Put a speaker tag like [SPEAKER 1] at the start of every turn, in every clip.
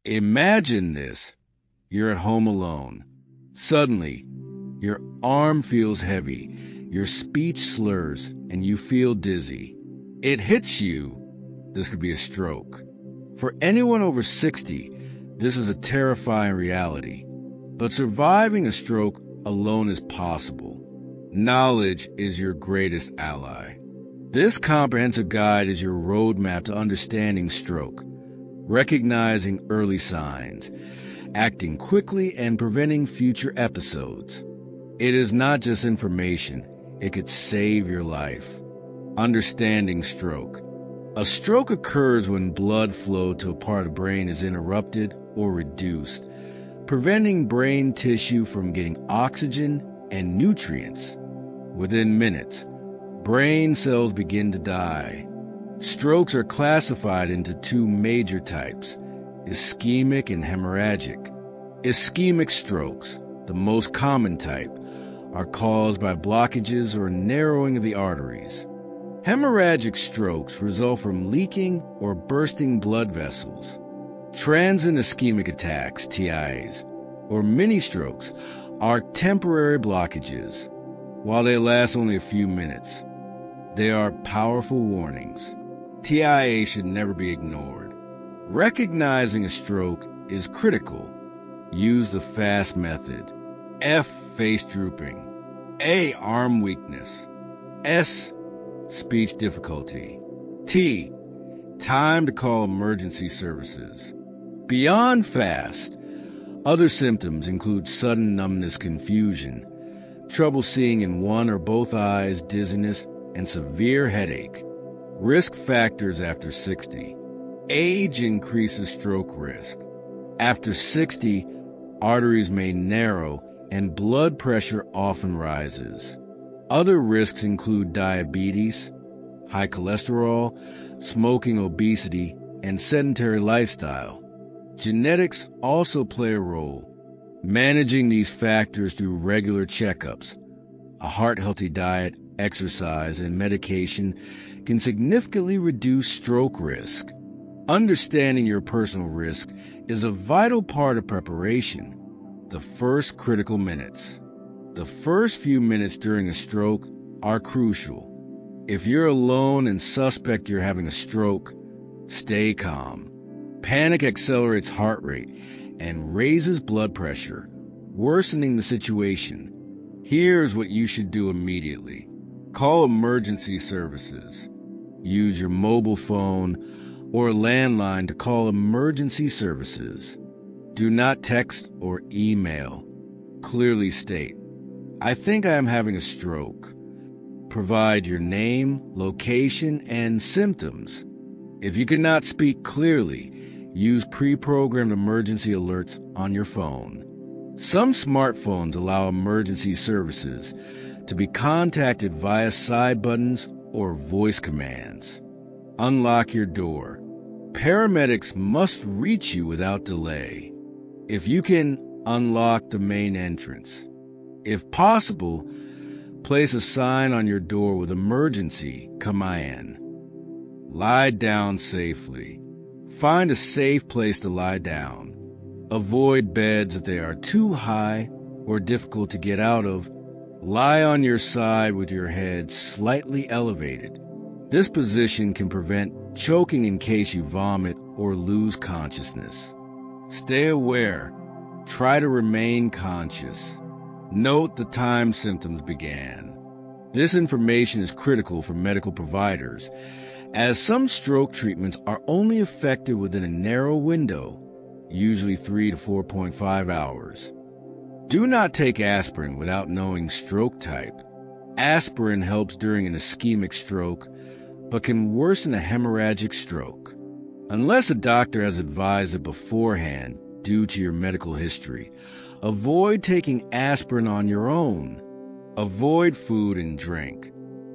[SPEAKER 1] Imagine this. You're at home alone. Suddenly, your arm feels heavy, your speech slurs, and you feel dizzy. It hits you. This could be a stroke. For anyone over 60, this is a terrifying reality. But surviving a stroke alone is possible. Knowledge is your greatest ally. This comprehensive guide is your roadmap to understanding stroke, recognizing early signs, acting quickly, and preventing future episodes. It is not just information, it could save your life. Understanding stroke. A stroke occurs when blood flow to a part of the brain is interrupted or reduced, preventing brain tissue from getting oxygen and nutrients. Within minutes, brain cells begin to die. Strokes are classified into two major types, ischemic and hemorrhagic. Ischemic strokes, the most common type, are caused by blockages or narrowing of the arteries. Hemorrhagic strokes result from leaking or bursting blood vessels. Transient ischemic attacks, TIAs, or mini strokes are temporary blockages. While they last only a few minutes, they are powerful warnings. TIA should never be ignored. Recognizing a stroke is critical. Use the FAST method. F, face drooping. A, arm weakness. S, speech difficulty. T, time to call emergency services. Beyond FAST, other symptoms include sudden numbness, confusion, trouble seeing in one or both eyes, dizziness, and severe headache. Risk factors after 60. Age increases stroke risk. After 60, arteries may narrow and blood pressure often rises. Other risks include diabetes, high cholesterol, smoking, obesity, and sedentary lifestyle. Genetics also play a role. Managing these factors through regular checkups, a heart-healthy diet, exercise, and medication can significantly reduce stroke risk. Understanding your personal risk is a vital part of preparation. The first critical minutes. The first few minutes during a stroke are crucial. If you're alone and suspect you're having a stroke, stay calm. Panic accelerates heart rate and raises blood pressure, worsening the situation. Here's what you should do immediately. Call emergency services. Use your mobile phone or landline to call emergency services. Do not text or email. Clearly state, "I think I am having a stroke." Provide your name, location, and symptoms. If you cannot speak clearly, use pre-programmed emergency alerts on your phone. Some smartphones allow emergency services to be contacted via side buttons or voice commands. Unlock your door. Paramedics must reach you without delay. If you can, unlock the main entrance. If possible, place a sign on your door with emergency command. Lie down safely. Find a safe place to lie down. Avoid beds if they are too high or difficult to get out of. Lie on your side with your head slightly elevated. This position can prevent choking in case you vomit or lose consciousness. Stay aware. Try to remain conscious. Note the time symptoms began. This information is critical for medical providers, as some stroke treatments are only effective within a narrow window, usually 3 to 4.5 hours. Do not take aspirin without knowing stroke type. Aspirin helps during an ischemic stroke, but can worsen a hemorrhagic stroke. Unless a doctor has advised it beforehand due to your medical history, avoid taking aspirin on your own. Avoid food and drink.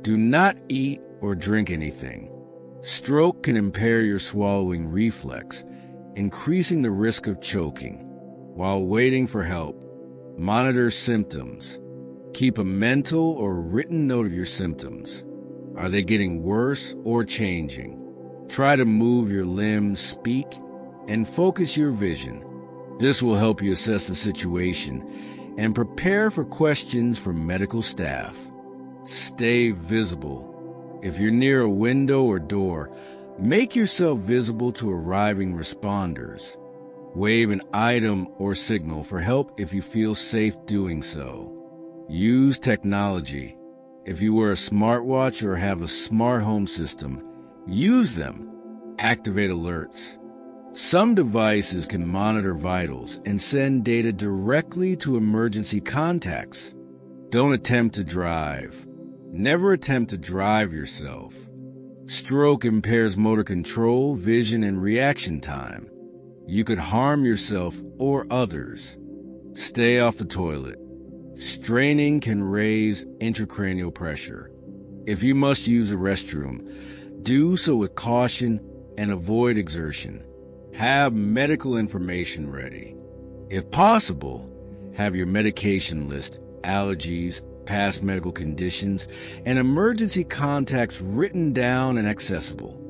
[SPEAKER 1] Do not eat or drink anything. Stroke can impair your swallowing reflex, increasing the risk of choking. While waiting for help, monitor symptoms. Keep a mental or written note of your symptoms. Are they getting worse or changing? Try to move your limbs, speak, and focus your vision. This will help you assess the situation and prepare for questions from medical staff. Stay visible. If you're near a window or door, make yourself visible to arriving responders. Wave an item or signal for help if you feel safe doing so. Use technology. If you wear a smartwatch or have a smart home system, use them. Activate alerts. Some devices can monitor vitals and send data directly to emergency contacts. Don't attempt to drive. Never attempt to drive yourself. Stroke impairs motor control, vision, and reaction time. You could harm yourself or others. Stay off the toilet. Straining can raise intracranial pressure. If you must use a restroom, do so with caution and avoid exertion. Have medical information ready. If possible, have your medication list, allergies, past medical conditions, and emergency contacts written down and accessible.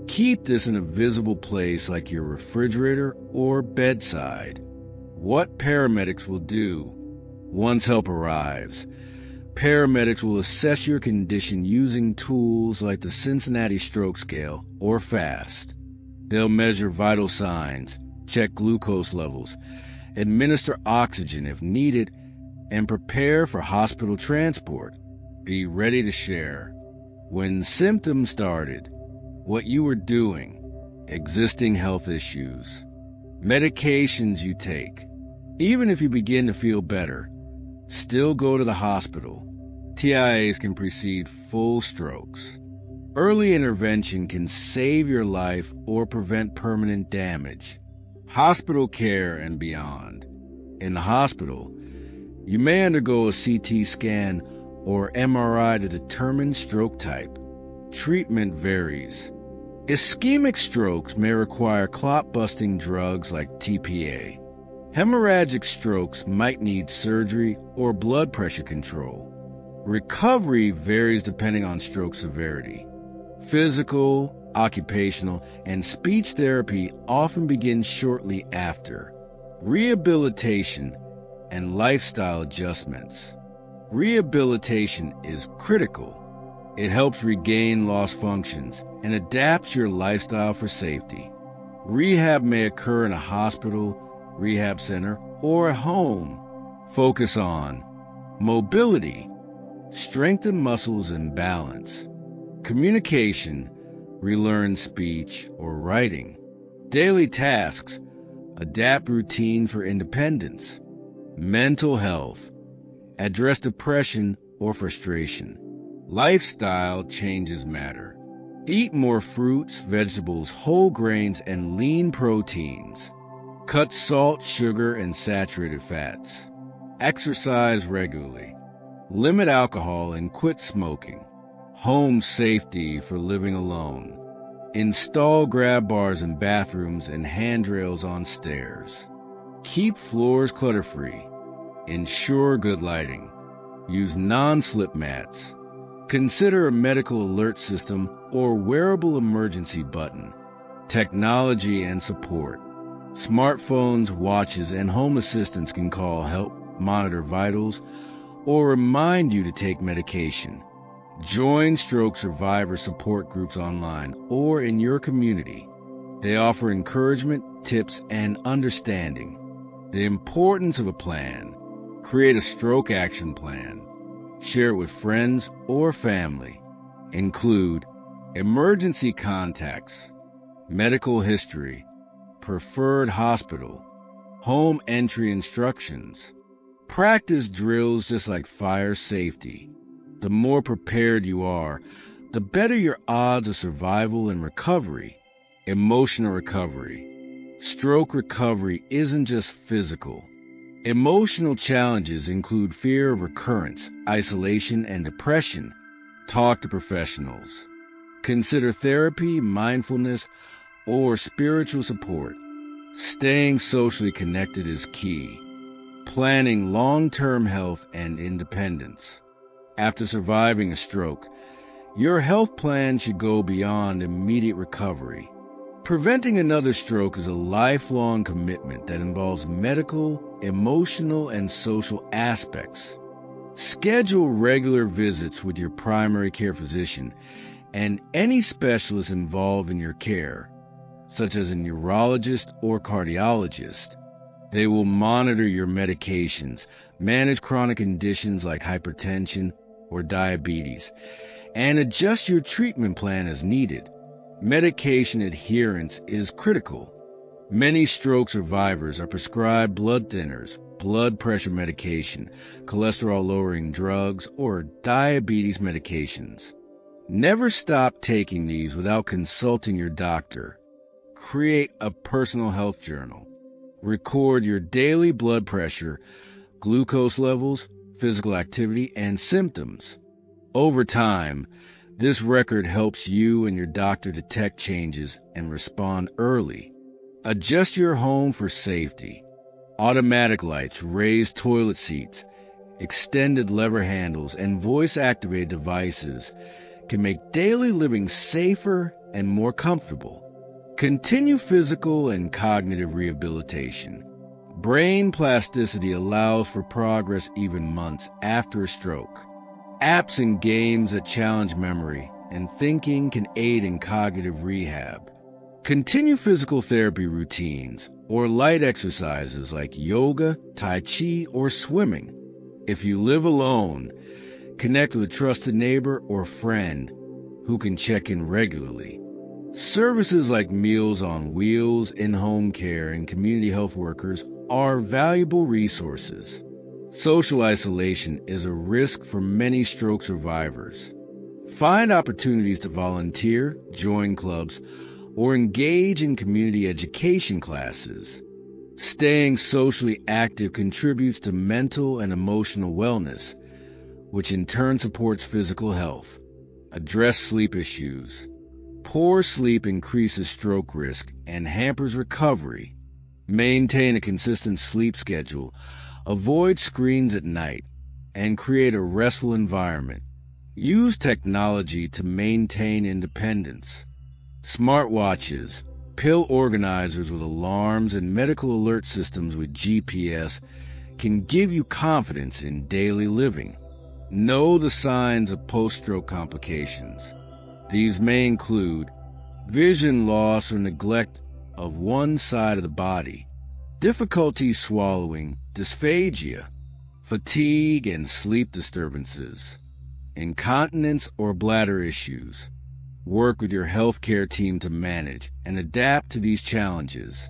[SPEAKER 1] Keep this in a visible place like your refrigerator or bedside. What paramedics will do. Once help arrives, paramedics will assess your condition using tools like the Cincinnati Stroke Scale or FAST. They'll measure vital signs, check glucose levels, administer oxygen if needed, and prepare for hospital transport. Be ready to share. When symptoms started, what you were doing, existing health issues, medications you take. Even if you begin to feel better, still go to the hospital. TIAs can precede full strokes. Early intervention can save your life or prevent permanent damage. Hospital care and beyond. In the hospital, you may undergo a CT scan or MRI to determine stroke type. Treatment varies. Ischemic strokes may require clot-busting drugs like TPA. Hemorrhagic strokes might need surgery or blood pressure control. Recovery varies depending on stroke severity. Physical, occupational, and speech therapy often begin shortly after. Rehabilitation and lifestyle adjustments. Rehabilitation is critical. It helps regain lost functions and adapts your lifestyle for safety. Rehab may occur in a hospital, rehab center, or a home. Focus on mobility, strengthen muscles and balance. Communication, relearn speech or writing. Daily tasks, adapt routine for independence. Mental health, address depression or frustration. Lifestyle changes matter. Eat more fruits, vegetables, whole grains, and lean proteins. Cut salt, sugar, and saturated fats. Exercise regularly. Limit alcohol and quit smoking. Home safety for living alone. Install grab bars in bathrooms and handrails on stairs. Keep floors clutter-free. Ensure good lighting. Use non-slip mats. Consider a medical alert system or wearable emergency button. Technology and support. Smartphones, watches, and home assistants can call help, monitor vitals, or remind you to take medication. Join stroke survivor support groups online or in your community. They offer encouragement, tips, and understanding. The importance of a plan. Create a stroke action plan. Share it with friends or family. Include emergency contacts, medical history, preferred hospital, home entry instructions. Practice drills just like fire safety. The more prepared you are, the better your odds of survival and recovery. Emotional recovery. Stroke recovery isn't just physical. Emotional challenges include fear of recurrence, isolation, and depression. Talk to professionals. Consider therapy, mindfulness, or spiritual support. Staying socially connected is key. Planning long-term health and independence. After surviving a stroke, your health plan should go beyond immediate recovery. Preventing another stroke is a lifelong commitment that involves medical, emotional, and social aspects. Schedule regular visits with your primary care physician and any specialist involved in your care, such as a neurologist or cardiologist. They will monitor your medications, manage chronic conditions like hypertension or diabetes, and adjust your treatment plan as needed. Medication adherence is critical. Many stroke survivors are prescribed blood thinners, blood pressure medication, cholesterol-lowering drugs, or diabetes medications. Never stop taking these without consulting your doctor. Create a personal health journal. Record your daily blood pressure, glucose levels, physical activity, and symptoms. Over time, this record helps you and your doctor detect changes and respond early. Adjust your home for safety. Automatic lights, raised toilet seats, extended lever handles, and voice-activated devices can make daily living safer and more comfortable. Continue physical and cognitive rehabilitation. Brain plasticity allows for progress even months after a stroke. Apps and games that challenge memory and thinking can aid in cognitive rehab. Continue physical therapy routines or light exercises like yoga, tai chi, or swimming. If you live alone, connect with a trusted neighbor or friend who can check in regularly. Services like Meals on Wheels, in-home care, and community health workers are valuable resources. Social isolation is a risk for many stroke survivors. Find opportunities to volunteer, join clubs, or engage in community education classes. Staying socially active contributes to mental and emotional wellness, which in turn supports physical health. Address sleep issues. Poor sleep increases stroke risk and hampers recovery. Maintain a consistent sleep schedule. Avoid screens at night and create a restful environment. Use technology to maintain independence. Smartwatches, pill organizers with alarms, and medical alert systems with GPS can give you confidence in daily living. Know the signs of post-stroke complications. These may include vision loss or neglect of one side of the body, difficulty swallowing, dysphagia, fatigue and sleep disturbances, incontinence or bladder issues. Work with your healthcare team to manage and adapt to these challenges.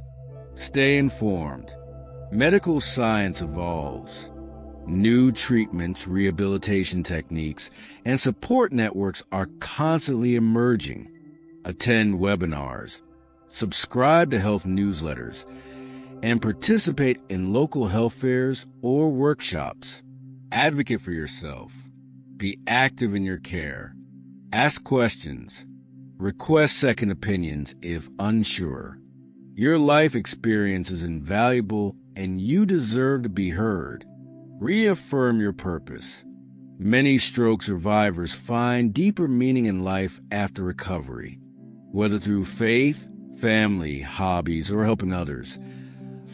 [SPEAKER 1] Stay informed. Medical science evolves. New treatments, rehabilitation techniques, and support networks are constantly emerging. Attend webinars, subscribe to health newsletters, and participate in local health fairs or workshops. Advocate for yourself. Be active in your care. Ask questions. Request second opinions if unsure. Your life experience is invaluable and you deserve to be heard. Reaffirm your purpose. Many stroke survivors find deeper meaning in life after recovery, whether through faith, family, hobbies, or helping others.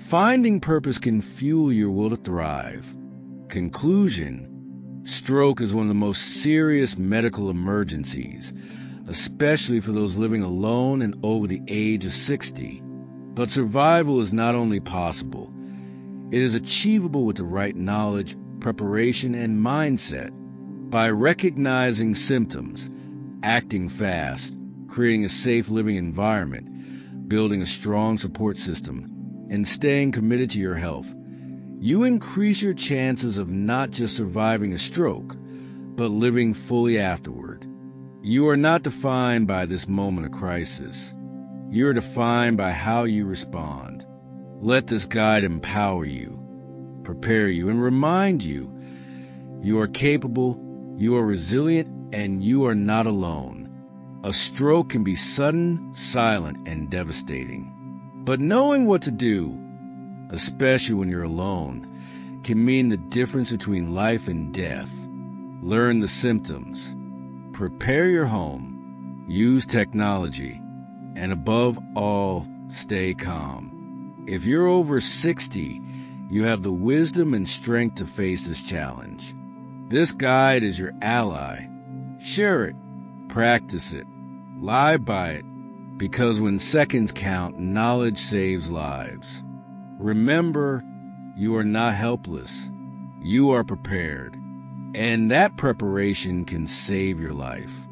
[SPEAKER 1] Finding purpose can fuel your will to thrive. Conclusion: stroke is one of the most serious medical emergencies, especially for those living alone and over the age of 60. But survival is not only possible, it is achievable with the right knowledge, preparation, and mindset. By recognizing symptoms, acting fast, creating a safe living environment, building a strong support system, and staying committed to your health, you increase your chances of not just surviving a stroke, but living fully afterward. You are not defined by this moment of crisis. You are defined by how you respond. Let this guide empower you, prepare you, and remind you you are capable, you are resilient, and you are not alone. A stroke can be sudden, silent, and devastating. But knowing what to do, especially when you're alone, can mean the difference between life and death. Learn the symptoms. Prepare your home. Use technology. And above all, stay calm. If you're over 60, you have the wisdom and strength to face this challenge. This guide is your ally. Share it, practice it, live by it, because when seconds count, knowledge saves lives. Remember, you are not helpless. You are prepared, and that preparation can save your life.